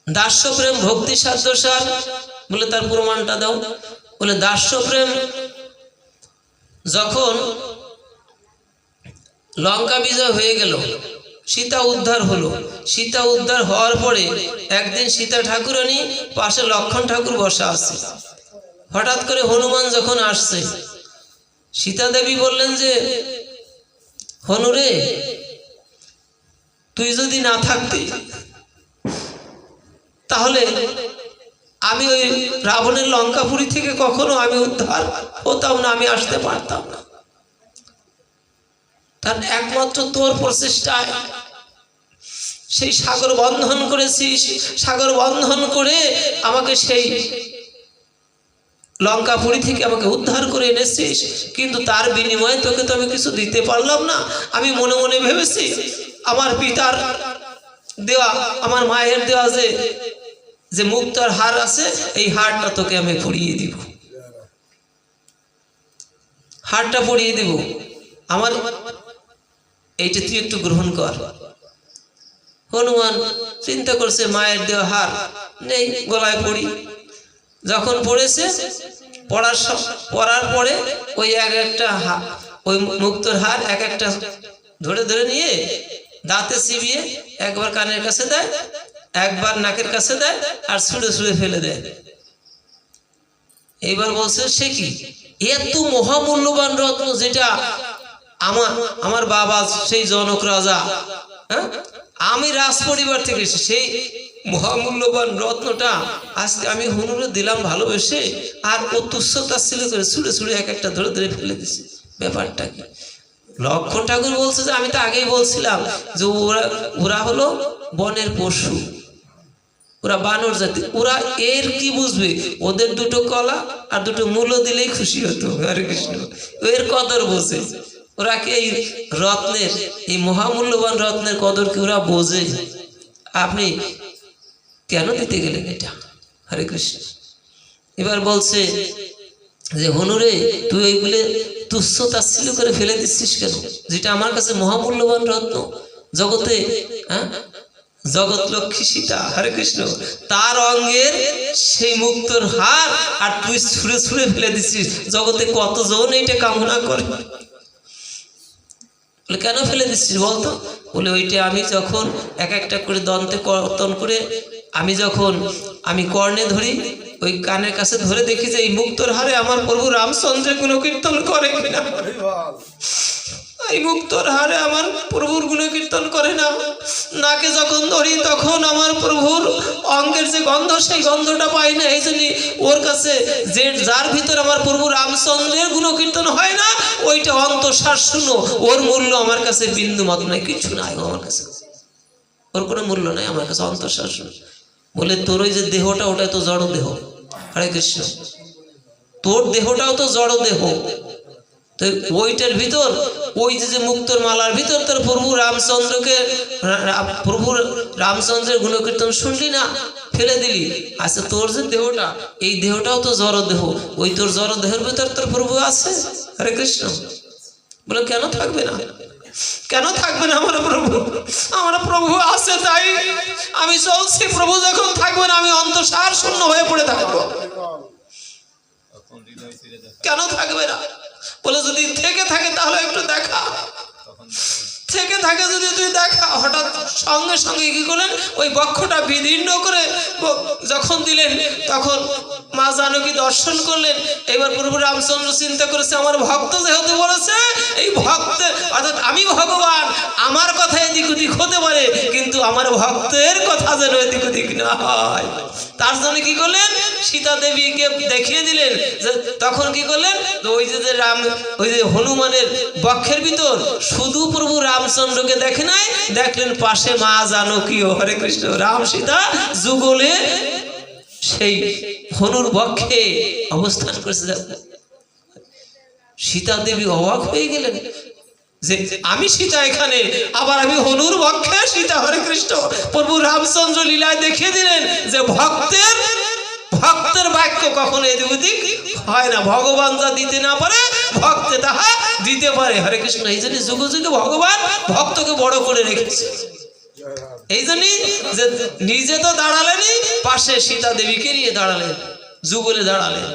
দাস্য প্রেম ভক্তি সাধ্য সার, বলে তার প্রমাণটা দাও। বলে দাস্য প্রেম যখন লঙ্কা বিজয় হয়ে গেল, সীতা উদ্ধার হলো, সীতা উদ্ধার হওয়ার পরে একদিন সীতা ঠাকুরানী পাশে লক্ষণ ঠাকুর বসা আছে। হঠাৎ করে হনুমান যখন আসছে, সীতা দেবী বললেন যে হনুরে, তুই যদি না থাকতি তাহলে আমি ওই রাবণের লঙ্কাপুরী থেকে কখনো আমি উদ্ধার হতাম না, আমি আসতে পারতাম না। তার একমাত্র তোর প্রচেষ্টায় সেই সাগর বন্ধন করেছিস, সাগর বন্ধন করে আমাকে সেই লঙ্কাপুরী থেকে আমাকে উদ্ধার করে এনেছিস, কিন্তু তার বিনিময়ে তোকে তো আমি কিছু দিতে পারলাম না। আমি মনে মনে ভেবেছি আমার পিতার দেওয়া, আমার মায়ের দেওয়া যে মুক্তার হার আছে, এই হারটা তোকে আমি পরিয়ে দিব, হারটা পরিয়ে দিব, আমার এইটা তুই একটু গ্রহণ কর। হনুমান চিন্তা করছে মায়ের দেওয়া হার নেই, গলায় পড়ি। যখন পড়েছে, পড়ার পরে ওই একটা ওই মুক্তোর হার এক একটা ধরে ধরে নিয়ে দাঁতে চিবিয়ে একবার কানের কাছে দেয়, একবার নাকের কাছে দেয়, আর ছুঁড়ে ছুঁড়ে ফেলে দেয়। এইবার বলছে সে কি এত মহামূল্যবান রত্ন, যেটা আমার বাবা সেই জনক রাজা, হ্যাঁ, আমি রাজ পরিবার থেকে এসে সেই মহামূল্যবান রত্নটা আজকে আমি হনুরে দিলাম ভালোবেসে, আর ও তুচ্ছতাচ্ছিল্য করে ছুঁড়ে ছুঁড়ে এক একটা ধরে ধরে ফেলে দিছে। ব্যাপারটা কি? লক্ষণ ঠাকুর বলছে যে আমি তো আগেই বলছিলাম যে ওরা হলো বনের পশু, ওরা বানর জাতি, ওরা এর কি বুঝবে? ওদের দুটো কলা আর দুটো মূল্য দিলেই খুশি হতো। হরে কৃষ্ণ, এর কদর বোঝে। ওরা কি এই রত্নের, এই মহামূল্যবান রত্নের কদর কি ওরা বোঝে? আপনি কেন দিতে গেলেন এটা? হরে কৃষ্ণ। এবার বলছে যে হনুরে, তুই ওইগুলো তুচ্ছ তাচ্ছিল্য করে ফেলে দিচ্ছিস কেন? যেটা আমার কাছে মহামূল্যবান রত্ন, জগতে, হ্যাঁ, জগৎ লক্ষ্মী সীতা, হরে কৃষ্ণ, তার অঙ্গের সেই মুক্তোর হার, আর তুই ছুঁড়ে ছুঁড়ে ফেলে দিচ্ছিস। জগতে কতজন এইটা কামনা করে। বলে কেন ফেলে দিচ্ছিস বলতো? বলে ওইটা আমি যখন এক একটা করে দন্তে কর্তন করে আমি কর্ণে ধরি, ওই কানের কাছে ধরে দেখি যে এই মুক্তোর হারে আমার প্রভু রামচন্দ্রের গুণকীর্তন করে কিনা। এই মুক্তোর হারে আমার প্রভুর গুণকীর্তন করে না। নাকে যখন ধরি তখন আমার প্রভুর অঙ্গের যে গন্ধ, সেই গন্ধটা পাই না। এই জন্য ওর কাছে যার ভিতর আমার প্রভু রামচন্দ্রের গুণকীর্তন হয় না, ওইটা অন্তঃসার শুনো, ওর মূল্য আমার কাছে বিন্দু মাত্র নাই, কিছু নাই আমার কাছে, ওর কোনো মূল্য নাই আমার কাছে, অন্তঃসার শুনো। বলে তোর ওই যে দেহটা, ওটা তো জড় দেহ। হরে কৃষ্ণ, তোর দেহটাও তো জড় দেহ। তো ওইটার ভিতর, ওই যে মুক্তোর মালার ভিতর তোর প্রভু রামচন্দ্রের গুণকীর্তন শুনলি না, ফেলে দিলি। আচ্ছা, তোর যে দেহটা, এই দেহটাও তো জড় দেহ, ওই তোর জড় দেহের ভিতর তোর প্রভু আছে। হরে কৃষ্ণ। বলে কেন থাকবে না, কেন থাকবে না আমার প্রভু? আমার প্রভু আছে, তাই আমি চলছি। প্রভু যখন থাকবে না, আমি অন্তঃসার শূন্য হয়ে পড়ে থাকবো। কেন থাকবে না? বলে যদি থেকে থাকে তাহলে একটু দেখা, থেকে থাকে যদি তুই দেখা। হঠাৎ সঙ্গে সঙ্গে কি করলেন, ওই বক্ষটা বিদীর্ণ করে যখন দিলেন, তখন মা জানকী দর্শন করলেন। এবার প্রভু রামচন্দ্র চিন্তা করেছে, আমার ভক্ত যেহেতু বলেছে, এই ভক্তের অর্থাৎ আমি ভগবান, আমার কথা এদিক ওদিক হতে পারে, কিন্তু আমার ভক্তের কথা যেন এদিক ওদিক না হয়। তার জন্য কি করলেন, সীতা দেবীকে দেখিয়ে দিলেন। যে তখন কি করলেন, ওই যে হনুমানের বক্ষের ভিতর শুধু প্রভু রামচন্দ্রকে দেখে নাই, দেখলেন পাশে মা জানকীও। হরে কৃষ্ণ। রাম সীতা যুগলে সেই হনুর বক্ষে অবস্থান করেছে। সীতা দেবী অবাক হয়ে গেলেন যে আমি সীতা এখানে, আবার আমি হনুর বক্ষে সীতা। হরে কৃষ্ণ। প্রভু রামচন্দ্র লীলায় দেখিয়ে দিলেন যে ভক্তের বাক্য কখনো এদিক ওদিক হয় না। ভগবান যা দিতে না পারে, ভক্তে তাহা দিতে পারে। হরে কৃষ্ণ। এই জন্য যুগে যুগে ভগবান ভক্তকে বড় করে রেখেছে। এই জন্যই যে নিজে তো দাঁড়ালেনই, পাশে সীতা দেবীকে নিয়ে দাঁড়ালেন, যুগলে দাঁড়ালেন।